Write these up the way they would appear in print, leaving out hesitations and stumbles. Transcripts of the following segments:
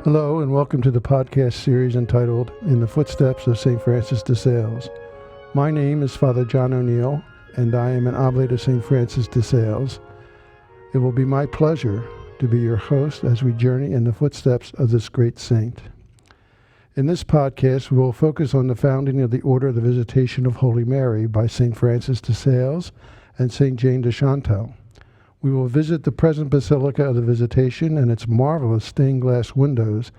Hello, and welcome to the podcast series entitled In the Footsteps of St. Francis de Sales. My name is Father John O'Neill, and I am an oblate of St. Francis de Sales. It will be my pleasure to be your host as we journey in the footsteps of this great saint. In this podcast, we will focus on the founding of the Order of the Visitation of Holy Mary by St. Francis de Sales and St. Jane de Chantal. We will visit the present Basilica of the Visitation and its marvelous stained glass windows.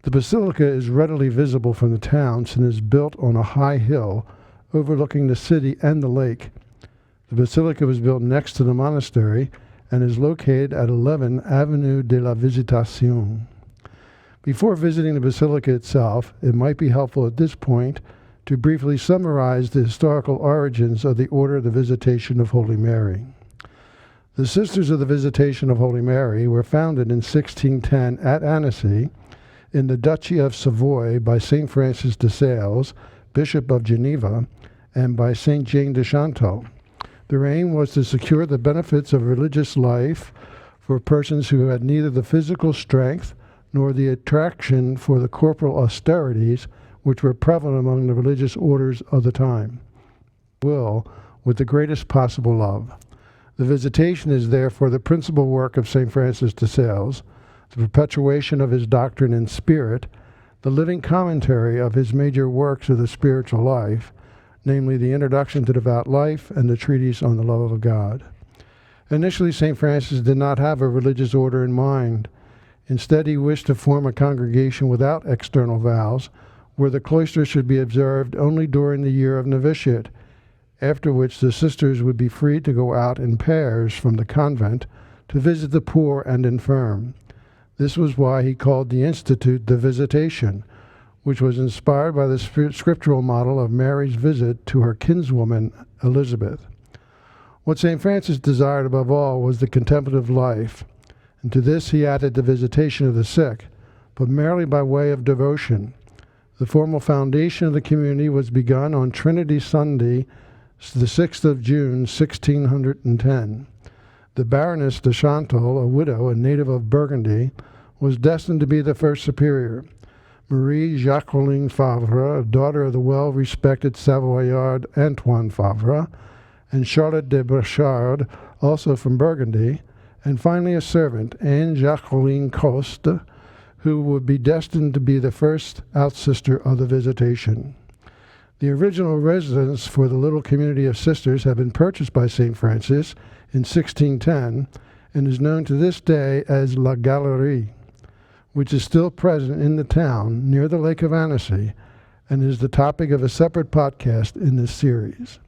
The Basilica is readily visible from the town and is built on a high hill overlooking the city and the lake. The Basilica was built next to the Monastery and is located at 11 Avenue de la Visitation. Before visiting the Basilica itself, it might be helpful at this point to briefly summarize the historical origins of the Order of the Visitation of Holy Mary. The Sisters of the Visitation of Holy Mary were founded in 1610 at Annecy in the Duchy of Savoy by St. Francis de Sales, Bishop of Geneva, and by St. Jane de Chantal. Their aim was to secure the benefits of religious life for persons who had neither the physical strength nor the attraction for the corporal austerities which were prevalent among the religious orders of the time, with the greatest possible love. The Visitation is therefore the principal work of St. Francis de Sales, the perpetuation of his doctrine and spirit, the living commentary of his major works of the spiritual life, namely the Introduction to Devout Life and the Treatise on the Love of God. Initially, St. Francis did not have a religious order in mind. Instead, he wished to form a congregation without external vows, where the cloister should be observed only during the year of novitiate, after which the sisters would be free to go out in pairs from the convent to visit the poor and infirm. This was why he called the institute the Visitation, which was inspired by the scriptural model of Mary's visit to her kinswoman Elizabeth. What St. Francis desired above all was the contemplative life, and to this he added the visitation of the sick, but merely by way of devotion. The formal foundation of the community was begun on Trinity Sunday, the 6th of June, 1610. The Baroness de Chantal, a widow and native of Burgundy, was destined to be the first superior. Marie Jacqueline Favre, daughter of the well-respected Savoyard Antoine Favre, and Charlotte de Brechard, also from Burgundy, and finally a servant, Anne Jacqueline Coste, who would be destined to be the first outsister of the Visitation. The original residence for the little community of sisters had been purchased by St. Francis in 1610 and is known to this day as La Galerie, which is still present in the town near the Lake of Annecy and is the topic of a separate podcast in this series.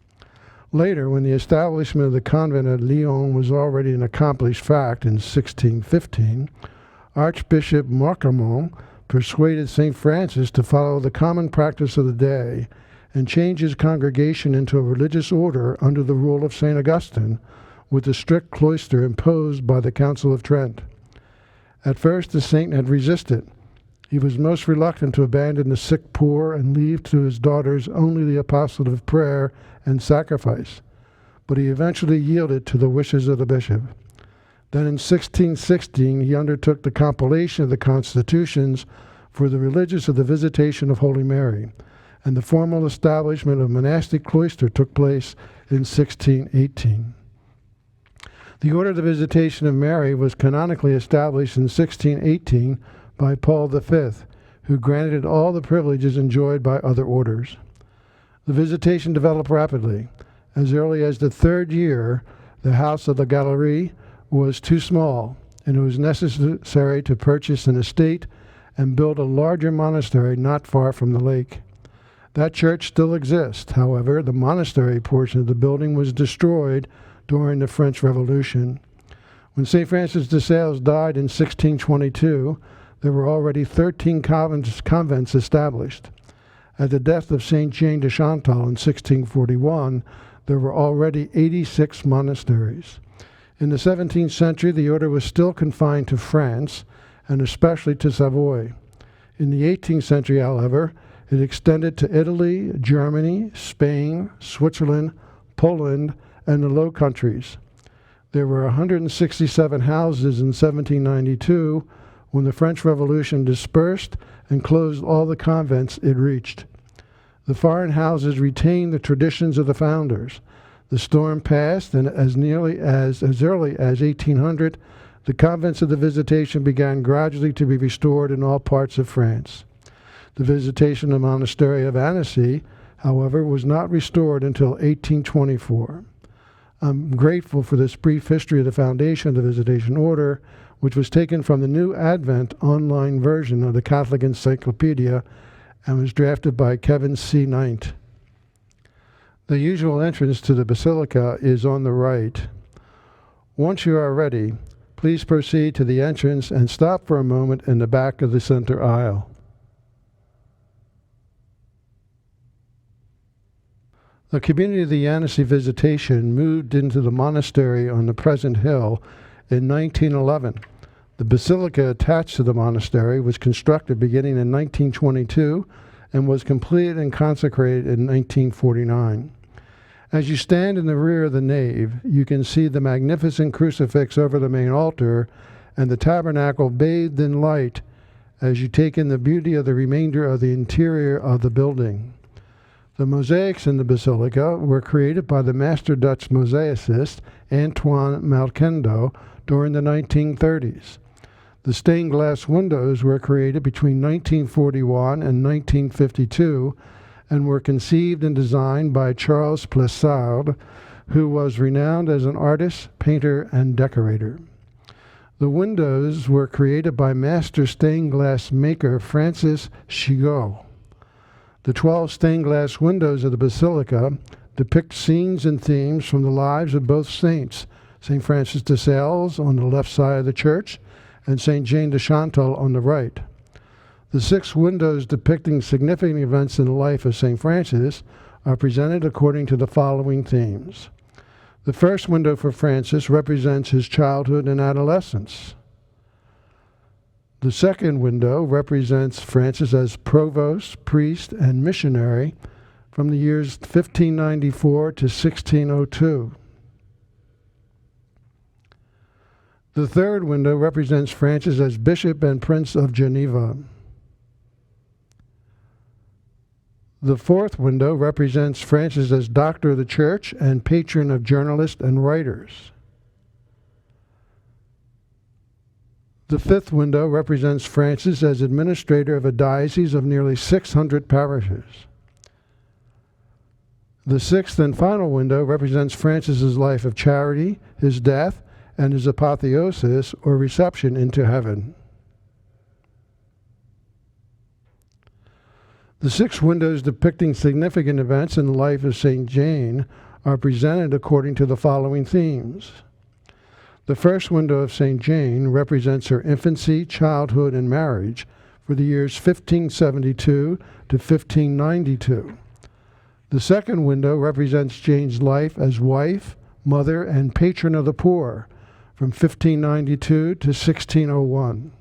Later, when the establishment of the convent at Lyon was already an accomplished fact in 1615, Archbishop Marcamont persuaded St. Francis to follow the common practice of the day and change his congregation into a religious order under the rule of St. Augustine, with the strict cloister imposed by the Council of Trent. At first, the saint had resisted. He was most reluctant to abandon the sick poor and leave to his daughters only the apostolate of prayer and sacrifice, but he eventually yielded to the wishes of the bishop. Then in 1616, he undertook the compilation of the constitutions for the religious of the Visitation of Holy Mary, and the formal establishment of monastic cloister took place in 1618. The Order of the Visitation of Mary was canonically established in 1618 by Paul V, who granted all the privileges enjoyed by other orders. The Visitation developed rapidly. As early as the third year, the house of the Galerie was too small, and it was necessary to purchase an estate and build a larger monastery not far from the lake. That church still exists. However, the monastery portion of the building was destroyed during the French Revolution. When St. Francis de Sales died in 1622, there were already 13 convents established. At the death of St. Jane de Chantal in 1641, there were already 86 monasteries. In the 17th century, the order was still confined to France, and especially to Savoy. In the 18th century, however, it extended to Italy, Germany, Spain, Switzerland, Poland, and the Low Countries. There were 167 houses in 1792 when the French Revolution dispersed and closed all the convents it reached. The foreign houses retained the traditions of the founders. The storm passed, and as early as 1800, the convents of the Visitation began gradually to be restored in all parts of France. The Visitation of Monastery of Annecy, however, was not restored until 1824. I'm grateful for this brief history of the foundation of the Visitation Order, which was taken from the New Advent online version of the Catholic Encyclopedia and was drafted by Kevin C. Knight. The usual entrance to the Basilica is on the right. Once you are ready, please proceed to the entrance and stop for a moment in the back of the center aisle. The community of the Annecy Visitation moved into the monastery on the present hill in 1911. The basilica attached to the monastery was constructed beginning in 1922 and was completed and consecrated in 1949. As you stand in the rear of the nave, you can see the magnificent crucifix over the main altar and the tabernacle bathed in light as you take in the beauty of the remainder of the interior of the building. The mosaics in the basilica were created by the master Dutch mosaicist Antoine Malkendo during the 1930s. The stained glass windows were created between 1941 and 1952 and were conceived and designed by Charles Plessard, who was renowned as an artist, painter, and decorator. The windows were created by master stained glass maker Francis Chigot. The 12 stained glass windows of the basilica depict scenes and themes from the lives of both saints, St. Francis de Sales on the left side of the church and St. Jane de Chantal on the right. The 6 windows depicting significant events in the life of St. Francis are presented according to the following themes. The first window for Francis represents his childhood and adolescence. The second window represents Francis as provost, priest, and missionary from the years 1594 to 1602. The third window represents Francis as Bishop and Prince of Geneva. The fourth window represents Francis as Doctor of the Church and patron of journalists and writers. The fifth window represents Francis as administrator of a diocese of nearly 600 parishes. The sixth and final window represents Francis's life of charity, his death, and his apotheosis, or reception into heaven. The 6 windows depicting significant events in the life of St. Jane are presented according to the following themes. The first window of St. Jane represents her infancy, childhood, and marriage for the years 1572 to 1592. The second window represents Jane's life as wife, mother, and patron of the poor from 1592 to 1601.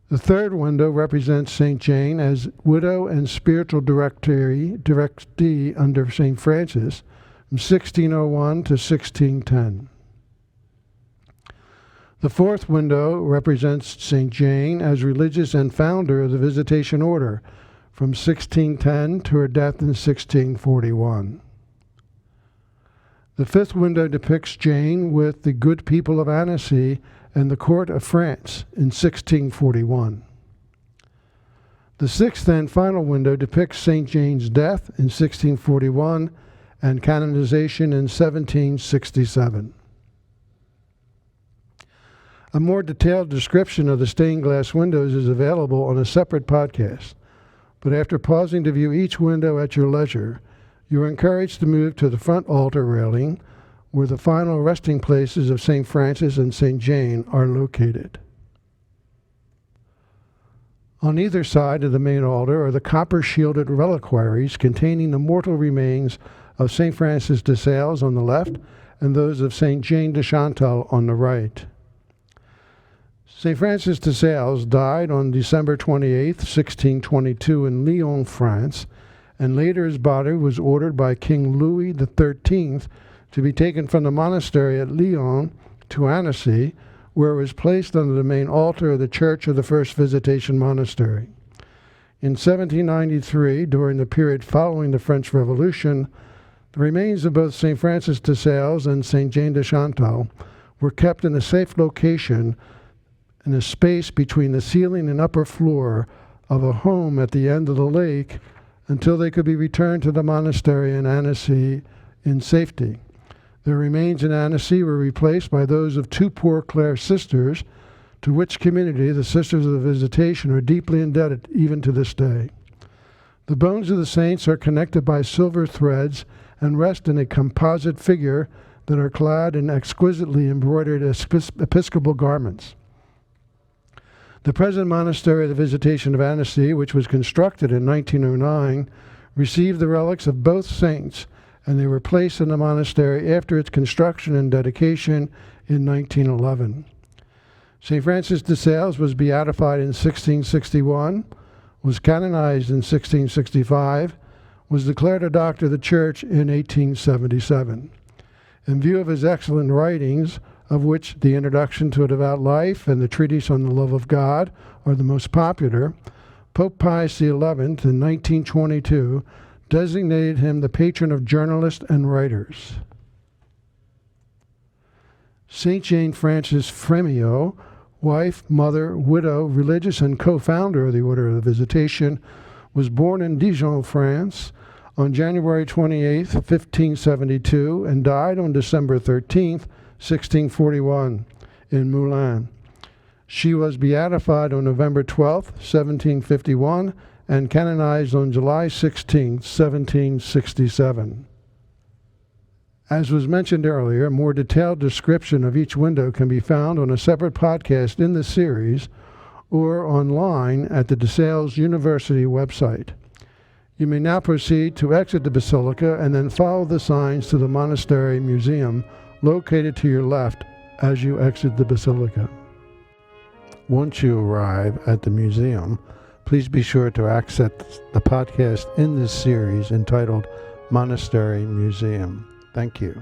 The third window represents St. Jane as widow and spiritual directee under St. Francis from 1601 to 1610. The fourth window represents St. Jane as religious and founder of the Visitation Order from 1610 to her death in 1641. The fifth window depicts Jane with the good people of Annecy and the court of France in 1641. The sixth and final window depicts St. Jane's death in 1641 and canonization in 1767. A more detailed description of the stained glass windows is available on a separate podcast, but after pausing to view each window at your leisure, you are encouraged to move to the front altar railing where the final resting places of St. Francis and St. Jane are located. On either side of the main altar are the copper-shielded reliquaries containing the mortal remains of St. Francis de Sales on the left and those of St. Jane de Chantal on the right. St. Francis de Sales died on December 28, 1622 in Lyon, France, and later his body was ordered by King Louis XIII to be taken from the monastery at Lyon to Annecy, where it was placed under the main altar of the Church of the First Visitation Monastery. In 1793, during the period following the French Revolution, the remains of both St. Francis de Sales and St. Jane de Chantal were kept in a safe location in a space between the ceiling and upper floor of a home at the end of the lake until they could be returned to the monastery in Annecy in safety. Their remains in Annecy were replaced by those of two Poor Clare sisters, to which community the Sisters of the Visitation are deeply indebted even to this day. The bones of the saints are connected by silver threads and rest in a composite figure that are clad in exquisitely embroidered episcopal garments. The present monastery of the Visitation of Annecy, which was constructed in 1909, received the relics of both saints, and they were placed in the monastery after its construction and dedication in 1911. St. Francis de Sales was beatified in 1661, was canonized in 1665, was declared a doctor of the Church in 1877. In view of his excellent writings, of which the Introduction to a Devout Life and the Treatise on the Love of God are the most popular, Pope Pius XI in 1922 designated him the patron of journalists and writers. St. Jane Frances Fremio, wife, mother, widow, religious, and co-founder of the Order of the Visitation, was born in Dijon, France, on January 28, 1572, and died on December 13, 1641, in Moulins. She was beatified on November 12, 1751, and canonized on July 16, 1767. As was mentioned earlier, a more detailed description of each window can be found on a separate podcast in the series or online at the De Sales University website. You may now proceed to exit the Basilica and then follow the signs to the Monastery Museum located to your left as you exit the Basilica. Once you arrive at the museum, please be sure to access the podcast in this series entitled Monastery Museum. Thank you.